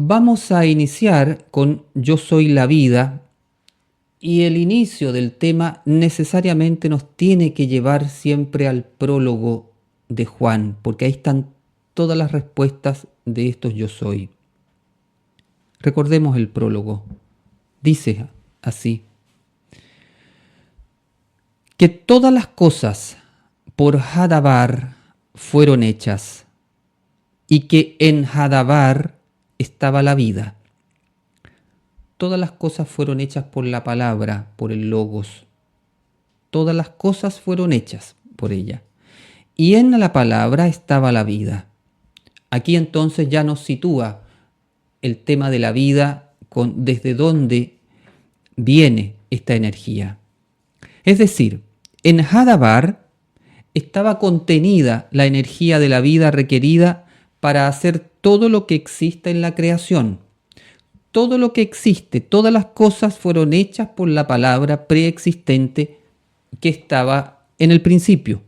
Vamos a iniciar con Yo soy la vida, y el inicio del tema necesariamente nos tiene que llevar siempre al prólogo de Juan, porque ahí están todas las respuestas de estos yo soy. Recordemos el prólogo. Dice así: que todas las cosas por Hadabar fueron hechas, y que en Hadabar estaba la vida. Todas las cosas fueron hechas por la palabra, por el Logos. Todas las cosas fueron hechas por ella. Y en la palabra estaba la vida. Aquí entonces ya nos sitúa el tema de la vida, desde dónde viene esta energía. Es decir, en Hadabar estaba contenida la energía de la vida requerida para hacer todo lo que existe en la creación. Todo lo que existe, todas las cosas fueron hechas por la palabra preexistente que estaba en el principio.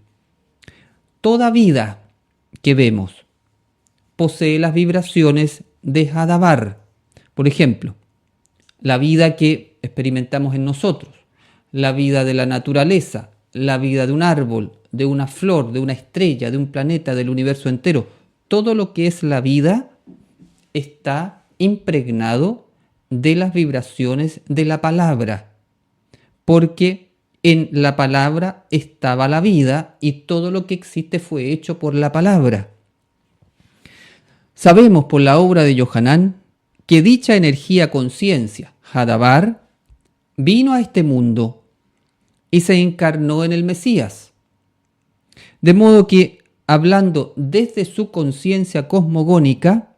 Toda vida que vemos posee las vibraciones de Hadabar. Por ejemplo, la vida que experimentamos en nosotros, la vida de la naturaleza, la vida de un árbol, de una flor, de una estrella, de un planeta, del universo entero. Todo lo que es la vida está impregnado de las vibraciones de la palabra, porque en la palabra estaba la vida y todo lo que existe fue hecho por la palabra. Sabemos por la obra de Yohanan que dicha energía conciencia, Hadabar, vino a este mundo y se encarnó en el Mesías. De modo que, hablando desde su conciencia cosmogónica,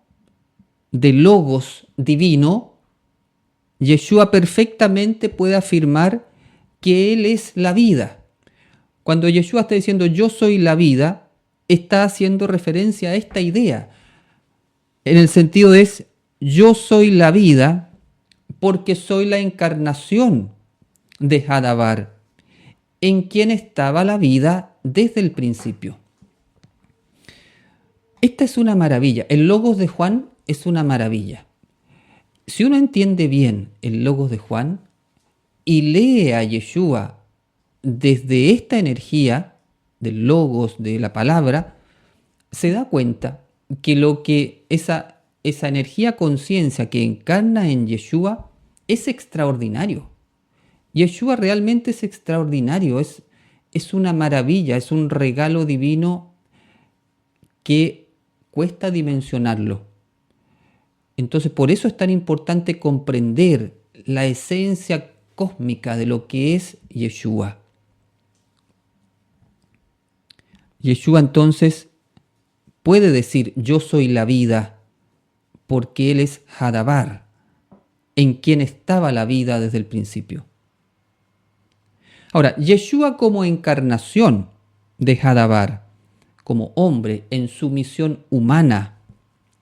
de Logos divino, Yeshua perfectamente puede afirmar que Él es la vida. Cuando Yeshua está diciendo yo soy la vida, está haciendo referencia a esta idea. En el sentido de yo soy la vida porque soy la encarnación de Hadabar, en quien estaba la vida desde el principio. Esta es una maravilla. El Logos de Juan es una maravilla. Si uno entiende bien el Logos de Juan y lee a Yeshua desde esta energía del Logos, de la palabra, se da cuenta que esa energía conciencia que encarna en Yeshua es extraordinario. Yeshua realmente es extraordinario, es una maravilla, es un regalo divino que cuesta dimensionarlo. Entonces, por eso es tan importante comprender la esencia cósmica de lo que es Yeshua. Yeshua entonces puede decir yo soy la vida porque Él es Hadabar, en quien estaba la vida desde el principio. Ahora, Yeshua como encarnación de Hadabar, como hombre en su misión humana,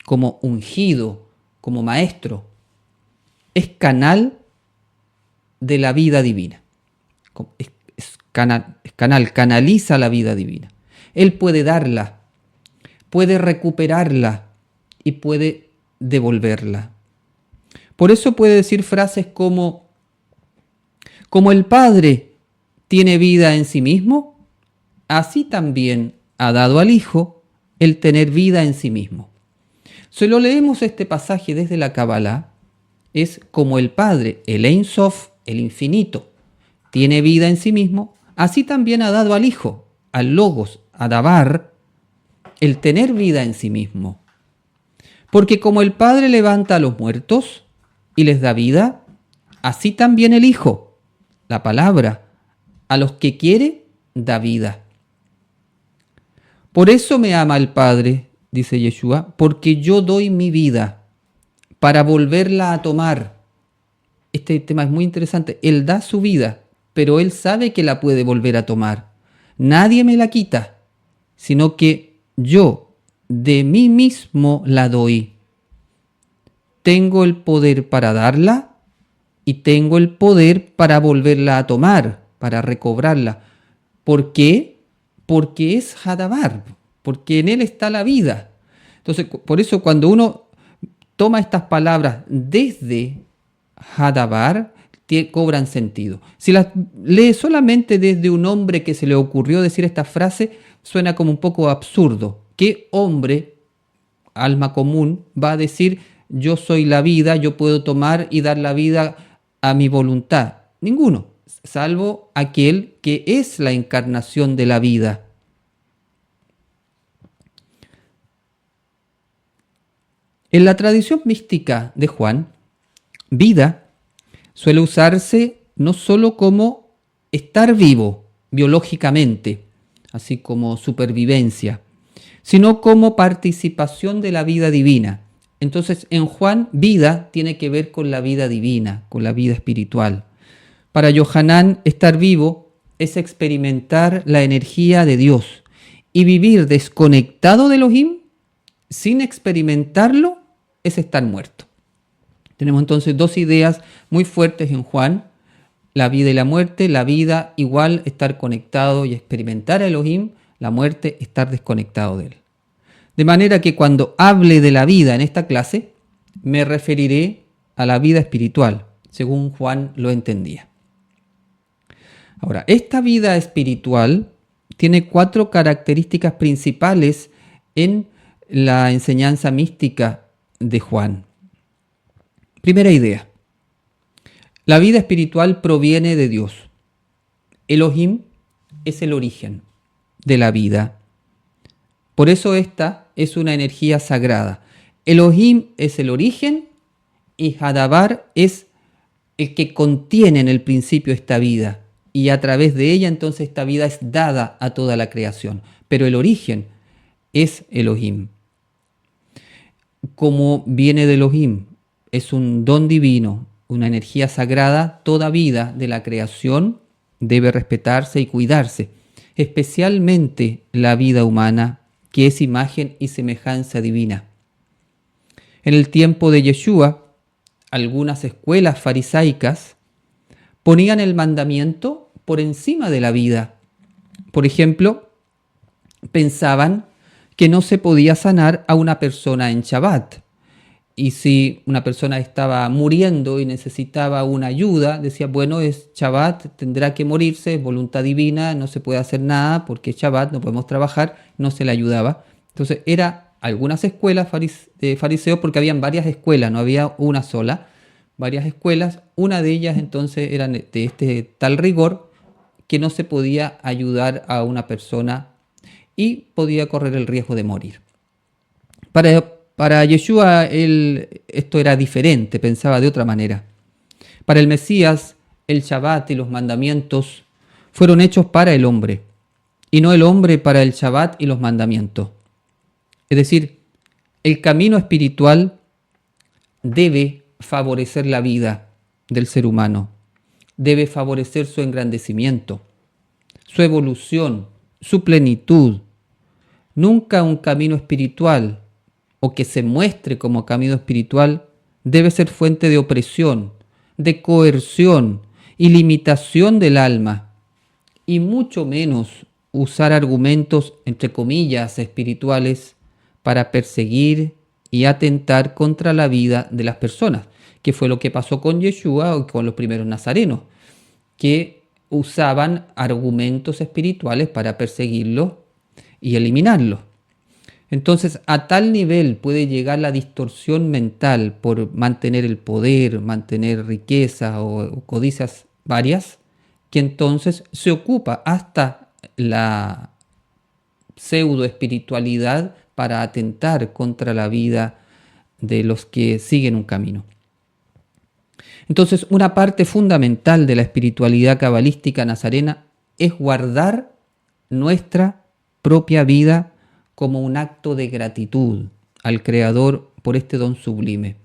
como ungido, como maestro, es canal de la vida divina. Canaliza la vida divina. Él puede darla, puede recuperarla y puede devolverla. Por eso puede decir frases como el Padre tiene vida en sí mismo, así también ha dado al Hijo el tener vida en sí mismo. Si lo leemos este pasaje desde la Kabbalah, es como el Padre, el Ein Sof, el infinito, tiene vida en sí mismo, así también ha dado al Hijo, al Logos, a Dabar, el tener vida en sí mismo. Porque como el Padre levanta a los muertos y les da vida, así también el Hijo, la palabra, a los que quiere, da vida. Por eso me ama el Padre, dice Yeshua, porque yo doy mi vida para volverla a tomar. Este tema es muy interesante. Él da su vida, pero Él sabe que la puede volver a tomar. Nadie me la quita, sino que yo de mí mismo la doy. Tengo el poder para darla y tengo el poder para volverla a tomar, para recobrarla. ¿Por qué? Porque es Hadabar, porque en Él está la vida. Entonces, por eso cuando uno toma estas palabras desde Hadabar, cobran sentido. Si las lee solamente desde un hombre que se le ocurrió decir esta frase, suena como un poco absurdo. ¿Qué hombre, alma común, va a decir yo soy la vida, yo puedo tomar y dar la vida a mi voluntad? Ninguno, salvo aquel que es la encarnación de la vida. En la tradición mística de Juan, vida suele usarse no solo como estar vivo biológicamente, así como supervivencia, sino como participación de la vida divina. Entonces, en Juan, vida tiene que ver con la vida divina, con la vida espiritual. Para Yohanan, estar vivo es experimentar la energía de Dios, y vivir desconectado de Elohim, sin experimentarlo, es estar muerto. Tenemos entonces dos ideas muy fuertes en Juan: la vida y la muerte. La vida igual estar conectado y experimentar a Elohim, la muerte estar desconectado de él. De manera que cuando hable de la vida en esta clase, me referiré a la vida espiritual, según Juan lo entendía. Ahora, esta vida espiritual tiene 4 características principales en la enseñanza mística de Juan. Primera idea: la vida espiritual proviene de Dios. Elohim es el origen de la vida. Por eso esta es una energía sagrada. Elohim es el origen y Hadabar es el que contiene en el principio esta vida. Y a través de ella entonces esta vida es dada a toda la creación. Pero el origen es Elohim. Como viene de Elohim, es un don divino, una energía sagrada, toda vida de la creación debe respetarse y cuidarse, especialmente la vida humana, que es imagen y semejanza divina. En el tiempo de Yeshua, algunas escuelas farisaicas ponían el mandamiento por encima de la vida. Por ejemplo, pensaban que no se podía sanar a una persona en Shabbat. Y si una persona estaba muriendo y necesitaba una ayuda, decía, bueno, es Shabbat, tendrá que morirse, es voluntad divina, no se puede hacer nada porque es Shabbat, no podemos trabajar, no se le ayudaba. Entonces, era algunas escuelas de fariseos, porque habían varias escuelas, no había una sola, varias escuelas. Una de ellas entonces era de este tal rigor que no se podía ayudar a una persona y podía correr el riesgo de morir. Para Yeshua esto era diferente, pensaba de otra manera. Para el Mesías, el Shabbat y los mandamientos fueron hechos para el hombre, y no el hombre para el Shabbat y los mandamientos. Es decir, el camino espiritual debe favorecer la vida del ser humano, debe favorecer su engrandecimiento, su evolución, su plenitud. Nunca un camino espiritual o que se muestre como camino espiritual debe ser fuente de opresión, de coerción y limitación del alma, y mucho menos usar argumentos, entre comillas, espirituales para perseguir y atentar contra la vida de las personas, que fue lo que pasó con Yeshua o con los primeros nazarenos, que usaban argumentos espirituales para perseguirlo y eliminarlo. Entonces, a tal nivel puede llegar la distorsión mental por mantener el poder, mantener riqueza o codicias varias, que entonces se ocupa hasta la pseudo espiritualidad para atentar contra la vida de los que siguen un camino. Entonces, una parte fundamental de la espiritualidad cabalística nazarena es guardar nuestra propia vida como un acto de gratitud al Creador por este don sublime.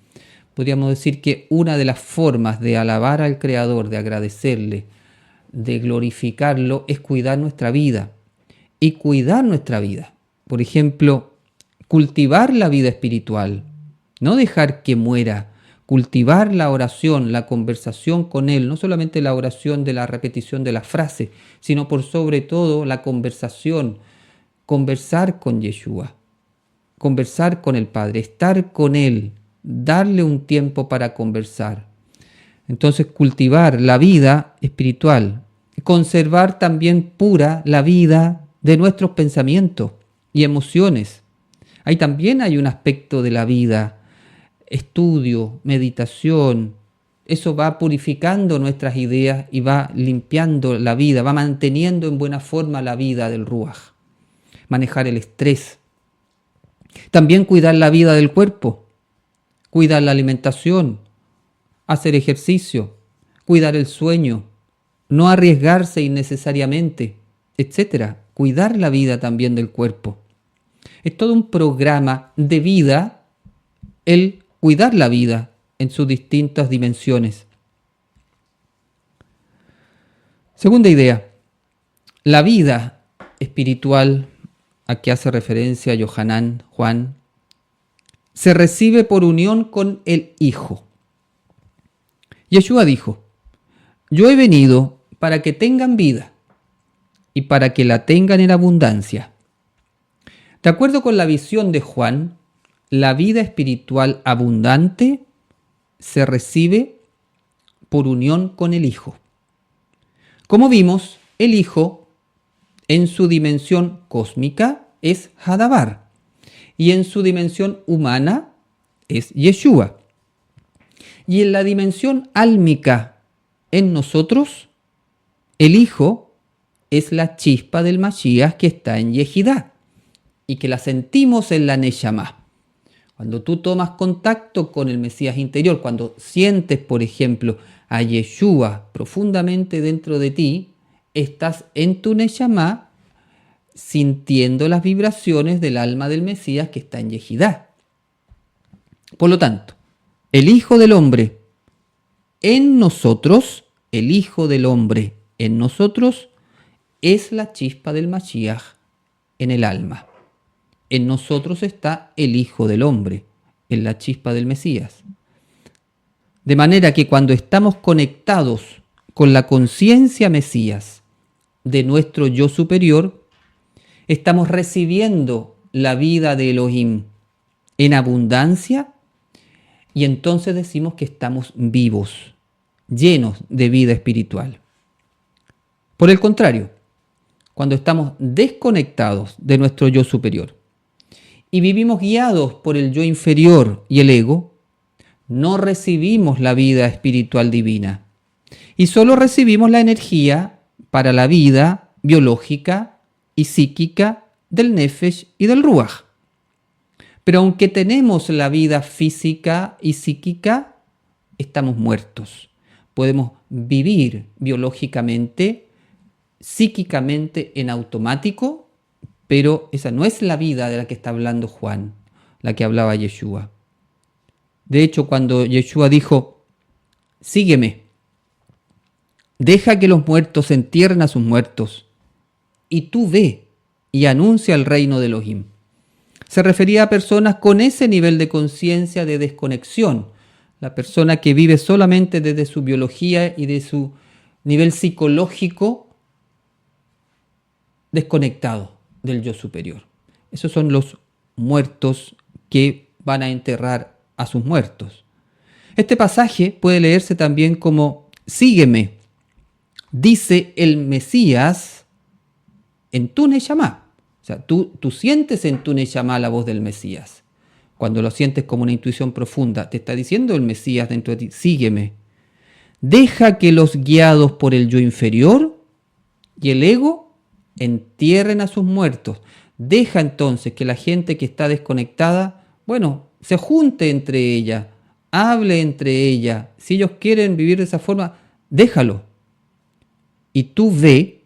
Podríamos decir que una de las formas de alabar al Creador, de agradecerle, de glorificarlo, es cuidar nuestra vida. Y cuidar nuestra vida, por ejemplo, cultivar la vida espiritual, no dejar que muera, cultivar la oración, la conversación con Él, no solamente la oración de la repetición de la frase, sino por sobre todo la conversación, conversar con Yeshua, conversar con el Padre, estar con Él, darle un tiempo para conversar. Entonces, cultivar la vida espiritual, conservar también pura la vida de nuestros pensamientos y emociones. Ahí también hay un aspecto de la vida, estudio, meditación. Eso va purificando nuestras ideas y va limpiando la vida, va manteniendo en buena forma la vida del Ruaj. Manejar el estrés. También cuidar la vida del cuerpo, cuidar la alimentación, hacer ejercicio, cuidar el sueño, no arriesgarse innecesariamente, etc. Cuidar la vida también del cuerpo. Es todo un programa de vida el cuidar la vida en sus distintas dimensiones. Segunda idea, la vida espiritual a que hace referencia Yohanan, Juan, se recibe por unión con el Hijo. Yeshua dijo, yo he venido para que tengan vida y para que la tengan en abundancia. De acuerdo con la visión de Juan, la vida espiritual abundante se recibe por unión con el Hijo. Como vimos, el Hijo en su dimensión cósmica es Hadabar y en su dimensión humana es Yeshua. Y en la dimensión álmica en nosotros, el Hijo es la chispa del Mashiach que está en Yehidá y que la sentimos en la Neshama. Cuando tú tomas contacto con el Mesías interior, cuando sientes, por ejemplo, a Yeshua profundamente dentro de ti, estás en tu Neshama sintiendo las vibraciones del alma del Mesías que está en Yehidá. Por lo tanto, el Hijo del Hombre en nosotros, el Hijo del Hombre en nosotros, es la chispa del Mashiach en el alma. En nosotros está el Hijo del Hombre, en la chispa del Mesías. De manera que cuando estamos conectados con la conciencia Mesías de nuestro yo superior, estamos recibiendo la vida de Elohim en abundancia y entonces decimos que estamos vivos, llenos de vida espiritual. Por el contrario, cuando estamos desconectados de nuestro yo superior y vivimos guiados por el yo inferior y el ego, no recibimos la vida espiritual divina y solo recibimos la energía para la vida biológica y psíquica del Nefesh y del Ruach. Pero aunque tenemos la vida física y psíquica, estamos muertos. Podemos vivir biológicamente, psíquicamente en automático, pero esa no es la vida de la que está hablando Juan, la que hablaba Yeshua. De hecho, cuando Yeshua dijo, sígueme, deja que los muertos entierren a sus muertos, y tú ve y anuncia el reino de Elohim. Se refería a personas con ese nivel de conciencia de desconexión, la persona que vive solamente desde su biología y de su nivel psicológico desconectado del yo superior. Esos son los muertos que van a enterrar a sus muertos. Este pasaje puede leerse también como sígueme, dice el Mesías en tu Neshama. O sea, tú sientes en tu Neshama la voz del Mesías. Cuando lo sientes como una intuición profunda, te está diciendo el Mesías dentro de ti, sígueme. Deja que los guiados por el yo inferior y el ego entierren a sus muertos. Deja entonces que la gente que está desconectada, se junte entre ella, hable entre ella. Si ellos quieren vivir de esa forma, déjalo. Y tú ve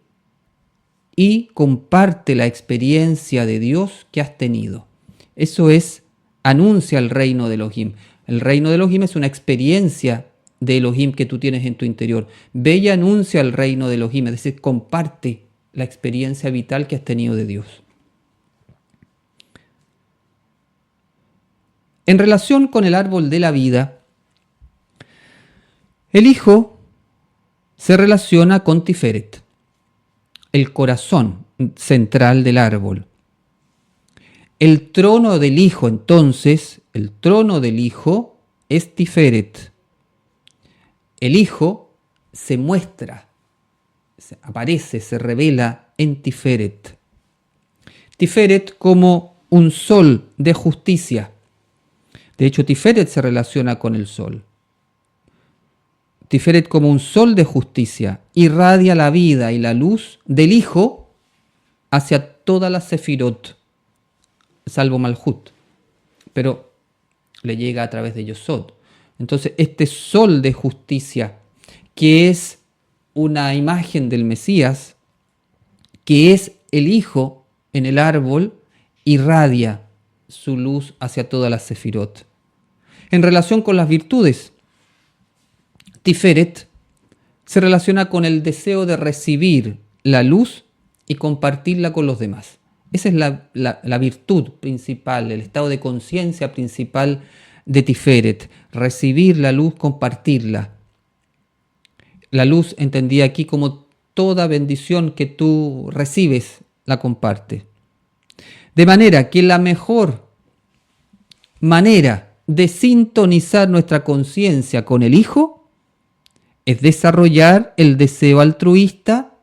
y comparte la experiencia de Dios que has tenido. Eso es, anuncia el reino de Elohim. El reino de Elohim es una experiencia de Elohim que tú tienes en tu interior. Ve y anuncia el reino de Elohim, es decir, comparte la experiencia vital que has tenido de Dios. En relación con el árbol de la vida, el Hijo se relaciona con Tiferet, el corazón central del árbol. El trono del Hijo, entonces, el trono del Hijo es Tiferet. El Hijo se muestra, aparece, se revela en Tiferet. Tiferet como un sol de justicia. De hecho, Tiferet se relaciona con el sol. Tiferet como un sol de justicia irradia la vida y la luz del Hijo hacia toda la Sefirot, salvo Malhut, pero le llega a través de Yosod. Entonces, este sol de justicia, que es una imagen del Mesías, que es el Hijo en el árbol, irradia su luz hacia toda la Sefirot. En relación con las virtudes, Tiferet se relaciona con el deseo de recibir la luz y compartirla con los demás. Esa es la virtud principal, el estado de conciencia principal de Tiferet. Recibir la luz, compartirla. La luz entendida aquí como toda bendición que tú recibes, la compartes. De manera que la mejor manera de sintonizar nuestra conciencia con el Hijo es desarrollar el deseo altruista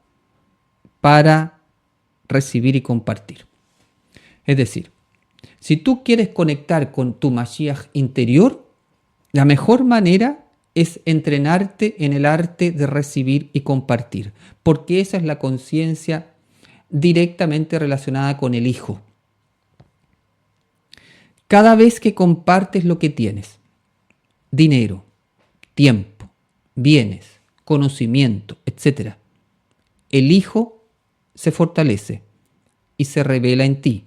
para recibir y compartir. Es decir, si tú quieres conectar con tu Mashiach interior, la mejor manera es entrenarte en el arte de recibir y compartir, porque esa es la conciencia directamente relacionada con el Hijo. Cada vez que compartes lo que tienes, dinero, tiempo, bienes, conocimiento, etc., el Hijo se fortalece y se revela en ti.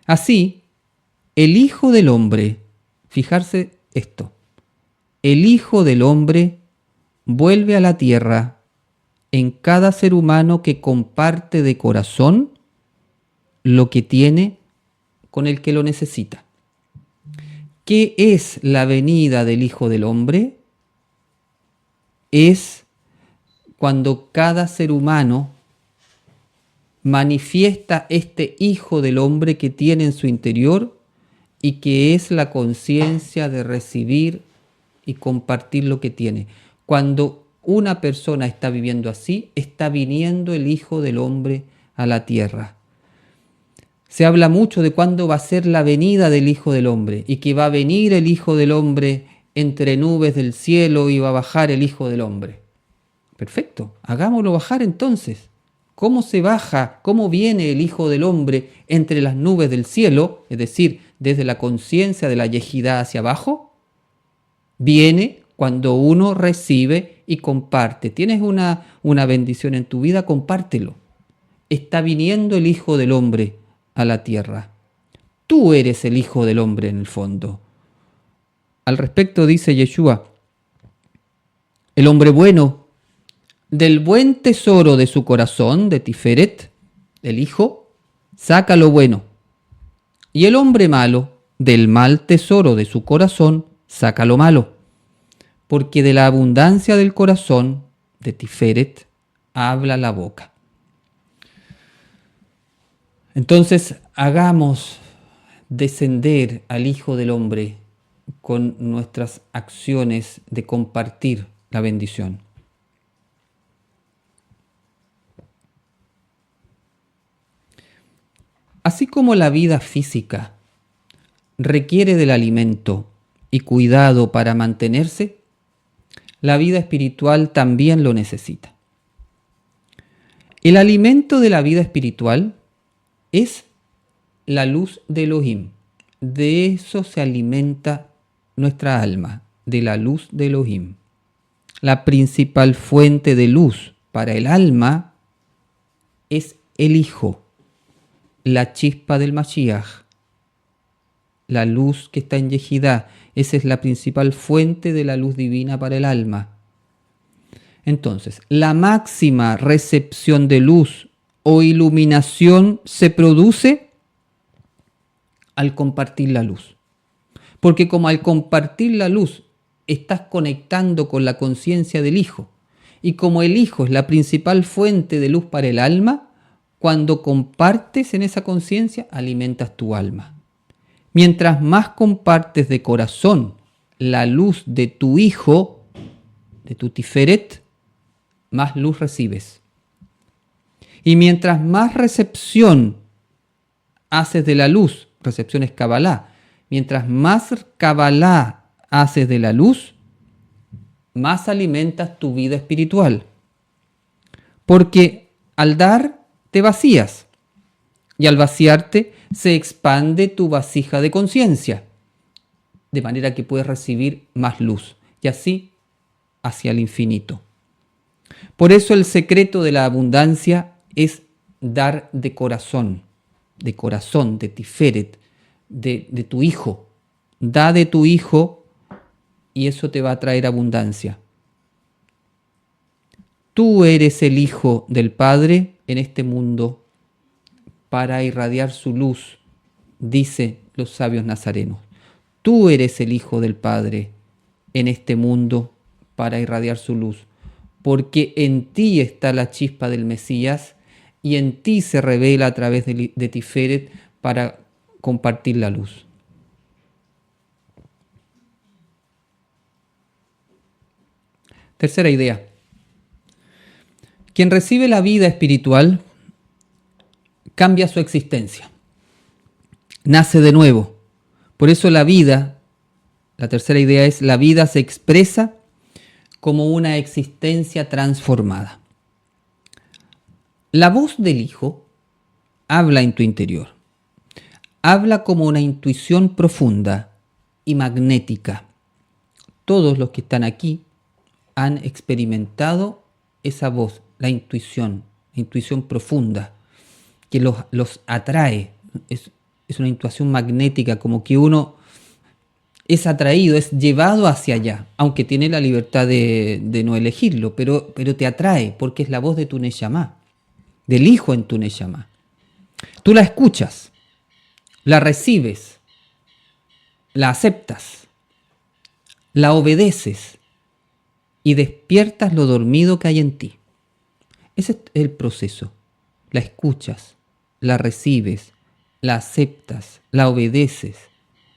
Así, el Hijo del Hombre, fijarse esto, el Hijo del Hombre vuelve a la tierra en cada ser humano que comparte de corazón lo que tiene con el que lo necesita. ¿Qué es la venida del Hijo del Hombre? Es cuando cada ser humano manifiesta este Hijo del Hombre que tiene en su interior y que es la conciencia de recibir y compartir lo que tiene. Cuando una persona está viviendo así, está viniendo el Hijo del Hombre a la tierra. Se habla mucho de cuándo va a ser la venida del Hijo del Hombre y que va a venir el Hijo del Hombre entre nubes del cielo y va a bajar el Hijo del Hombre. Perfecto, hagámoslo bajar entonces. ¿Cómo se baja? ¿Cómo viene el Hijo del Hombre entre las nubes del cielo? Es decir, desde la conciencia de la Yejidá hacia abajo. Viene cuando uno recibe y comparte. Tienes una bendición en tu vida, compártelo. Está viniendo el Hijo del Hombre a la tierra. Tú eres el Hijo del Hombre en el fondo. Al respecto dice Yeshua, el hombre bueno, del buen tesoro de su corazón, de Tiferet, el Hijo, saca lo bueno. Y el hombre malo, del mal tesoro de su corazón, saca lo malo. Porque de la abundancia del corazón, de Tiferet, habla la boca. Entonces, hagamos descender al Hijo del Hombre con nuestras acciones de compartir la bendición. Así como la vida física requiere del alimento y cuidado para mantenerse, la vida espiritual también lo necesita. El alimento de la vida espiritual es la luz de Elohim. De eso se alimenta nuestra alma, de la luz de Elohim. La principal fuente de luz para el alma es el Hijo, la chispa del Mashiach, la luz que está en Yejidá. Esa es la principal fuente de la luz divina para el alma. Entonces, la máxima recepción de luz o iluminación se produce al compartir la luz. Porque como al compartir la luz estás conectando con la conciencia del Hijo, y como el Hijo es la principal fuente de luz para el alma, cuando compartes en esa conciencia alimentas tu alma. Mientras más compartes de corazón la luz de tu Hijo, de tu Tiferet, más luz recibes. Y mientras más recepción haces de la luz, recepción es Kabbalah, mientras más Kabbalah haces de la luz, más alimentas tu vida espiritual. Porque al dar, te vacías. Y al vaciarte, se expande tu vasija de conciencia. De manera que puedes recibir más luz. Y así hacia el infinito. Por eso el secreto de la abundancia es dar de corazón, de Tiferet, de tu Hijo. Da de tu Hijo y eso te va a traer abundancia. Tú eres el Hijo del Padre en este mundo para irradiar su luz, dice los sabios nazarenos. Tú eres el Hijo del Padre en este mundo para irradiar su luz, porque en ti está la chispa del Mesías y en ti se revela a través de Tiferet para compartir la luz. Tercera idea. Quien recibe la vida espiritual cambia su existencia. Nace de nuevo. Por eso la vida, la tercera idea es, la vida se expresa como una existencia transformada. La voz del Hijo habla en tu interior. Habla como una intuición profunda y magnética. Todos los que están aquí han experimentado esa voz, la intuición profunda que los atrae. Es una intuición magnética, como que uno es atraído, es llevado hacia allá, aunque tiene la libertad de no elegirlo, pero te atrae porque es la voz de tu Neshama, del Hijo en tu Neshama. Tú la escuchas, la recibes, la aceptas, la obedeces y despiertas lo dormido que hay en ti. Ese es el proceso. La escuchas, la recibes, la aceptas, la obedeces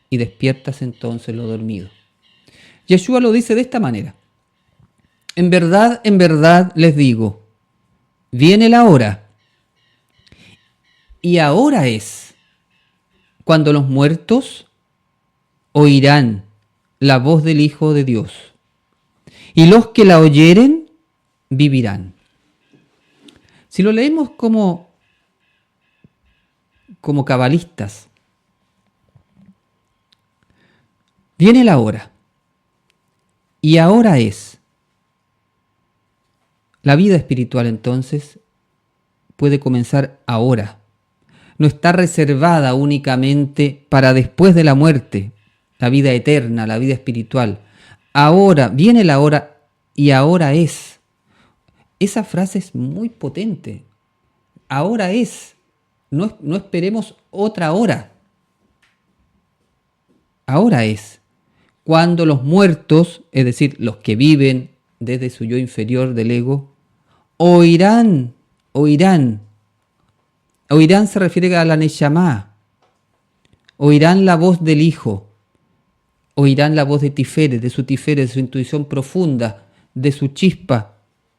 y despiertas entonces lo dormido. Yeshua lo dice de esta manera. En verdad les digo, viene la hora y ahora es cuando los muertos oirán la voz del Hijo de Dios y los que la oyeren vivirán. Si lo leemos como cabalistas, viene la hora y ahora es. La vida espiritual entonces puede comenzar ahora. No está reservada únicamente para después de la muerte, la vida eterna, la vida espiritual. Ahora, viene la hora y ahora es. Esa frase es muy potente. Ahora es. No esperemos otra hora. Ahora es. Cuando los muertos, es decir, los que viven desde su yo inferior del ego, oirán. Oirán se refiere a la Neshama. Oirán la voz del Hijo. Oirán la voz de Tiferet, de su intuición profunda, de su chispa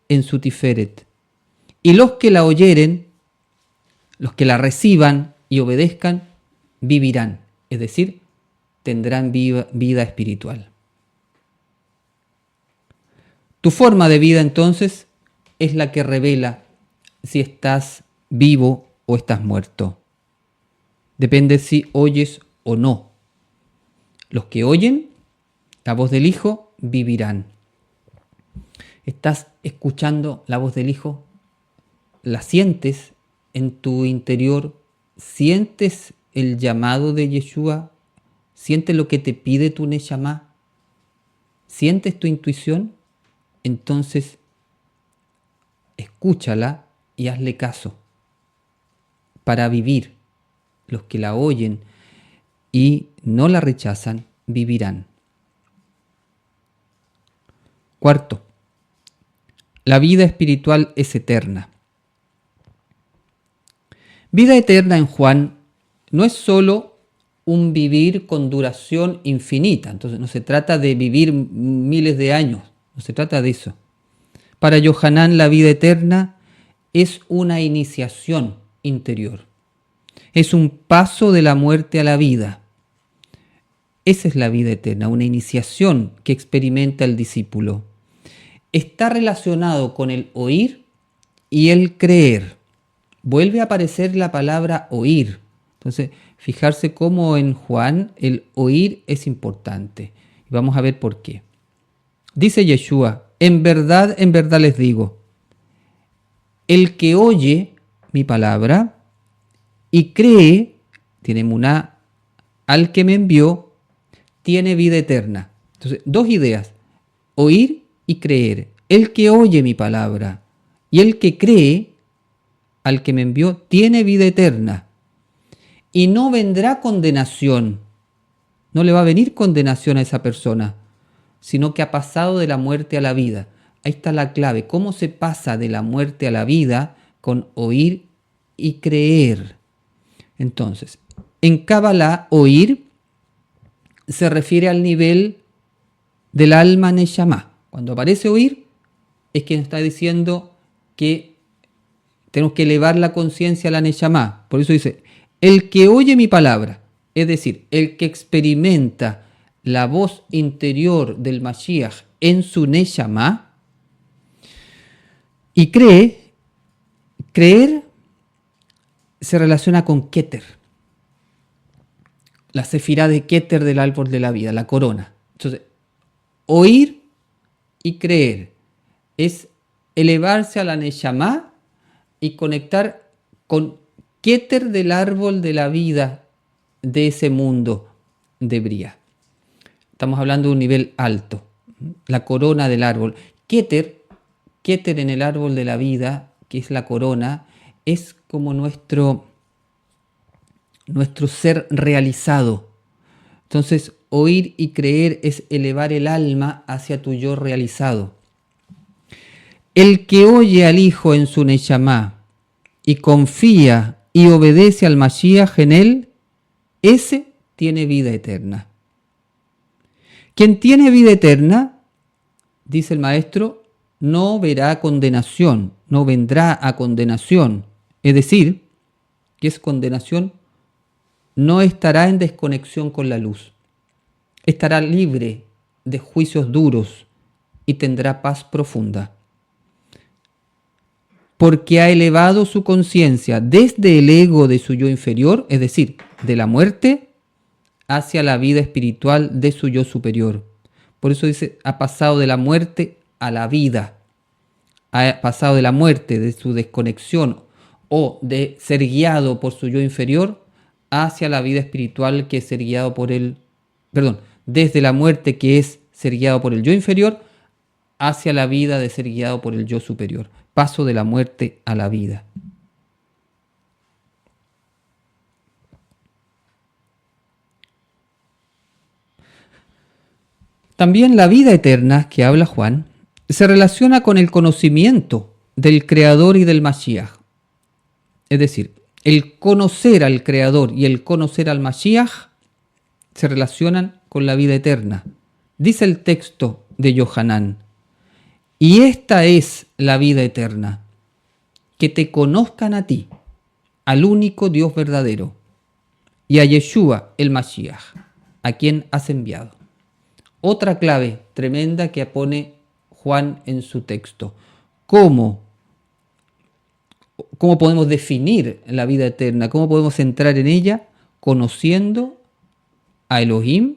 en su Tiferet. Y los que la oyeren, los que la reciban y obedezcan, vivirán. Es decir, tendrán vida espiritual. Tu forma de vida entonces es la que revela si estás vivo o estás muerto. Depende si oyes o no. Los que oyen la voz del Hijo vivirán. ¿Estás escuchando la voz del Hijo? ¿La sientes en tu interior? ¿Sientes el llamado de Yeshua? ¿Sientes lo que te pide tu Neshama? ¿Sientes tu intuición? Entonces, escúchala y hazle caso para vivir. Los que la oyen y no la rechazan, vivirán. Cuarto, la vida espiritual es eterna. Vida eterna en Juan no es solo un vivir con duración infinita. Entonces no se trata de vivir miles de años, no se trata de eso. Para Yohanan la vida eterna es una iniciación interior, es un paso de la muerte a la vida. Esa es la vida eterna, una iniciación que experimenta el discípulo. Está relacionado con el oír y el creer. Vuelve a aparecer la palabra oír. Entonces, fijarse cómo en Juan el oír es importante. Y vamos a ver por qué. Dice Yeshua, en verdad les digo, el que oye mi palabra y cree, tiene emuná, al que me envió, tiene vida eterna. Entonces, dos ideas, oír y creer. El que oye mi palabra y el que cree al que me envió, tiene vida eterna. Y no vendrá condenación, no le va a venir condenación a esa persona, sino que ha pasado de la muerte a la vida. Ahí está la clave, cómo se pasa de la muerte a la vida con oír y creer. Entonces, en Kabbalah, oír se refiere al nivel del alma Neshama. Cuando aparece oír, es que nos está diciendo que tenemos que elevar la conciencia a la Neshama. Por eso dice, el que oye mi palabra, es decir, el que experimenta la voz interior del Mashiach en su Neshama y cree, creer se relaciona con Keter, la sefirá de Keter del árbol de la vida, la corona. Entonces, oír y creer es elevarse a la Neshama y conectar con Keter del árbol de la vida de ese mundo de Bria. Estamos hablando de un nivel alto, la corona del árbol. Keter en el árbol de la vida, que es la corona, es como nuestro ser realizado. Entonces, oír y creer es elevar el alma hacia tu yo realizado. El que oye al Hijo en su Neshama y confía y obedece al Mashiach en él, ese tiene vida eterna. Quien tiene vida eterna, dice el maestro, no verá condenación, no vendrá a condenación. Es decir, que es condenación, no estará en desconexión con la luz. Estará libre de juicios duros y tendrá paz profunda. Porque ha elevado su conciencia desde el ego de su yo inferior, es decir, de la muerte, hacia la vida espiritual de su yo superior. Por eso dice, ha pasado de la muerte a la vida. Ha pasado de la muerte, de su desconexión o de ser guiado por su yo inferior, hacia la vida espiritual que es ser guiado por el... desde la muerte que es ser guiado por el yo inferior, hacia la vida de ser guiado por el yo superior. Paso de la muerte a la vida. También la vida eterna que habla Juan se relaciona con el conocimiento del Creador y del Mashiach. Es decir, el conocer al Creador y el conocer al Mashiach se relacionan con la vida eterna. Dice el texto de Yohanan, y esta es la vida eterna, que te conozcan a ti, al único Dios verdadero, y a Yeshua el Mashiach, a quien has enviado. Otra clave tremenda que pone Juan en su texto. ¿Cómo podemos definir la vida eterna? ¿Cómo podemos entrar en ella? Conociendo a Elohim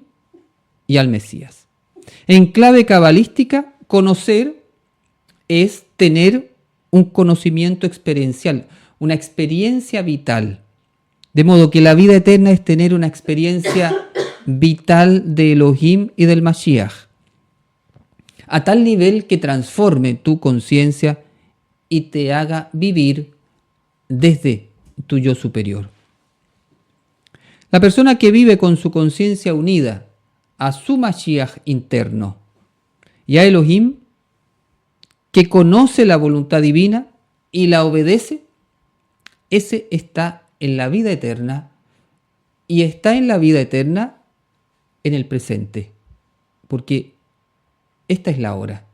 y al Mesías. En clave cabalística, conocer es tener un conocimiento experiencial, una experiencia vital. De modo que la vida eterna es tener una experiencia vital de Elohim y del Mashiach, a tal nivel que transforme tu conciencia y te haga vivir desde tu yo superior. La persona que vive con su conciencia unida a su Mashiach interno y a Elohim, que conoce la voluntad divina y la obedece, ese está en la vida eterna y está en la vida eterna en el presente, porque esta es la hora.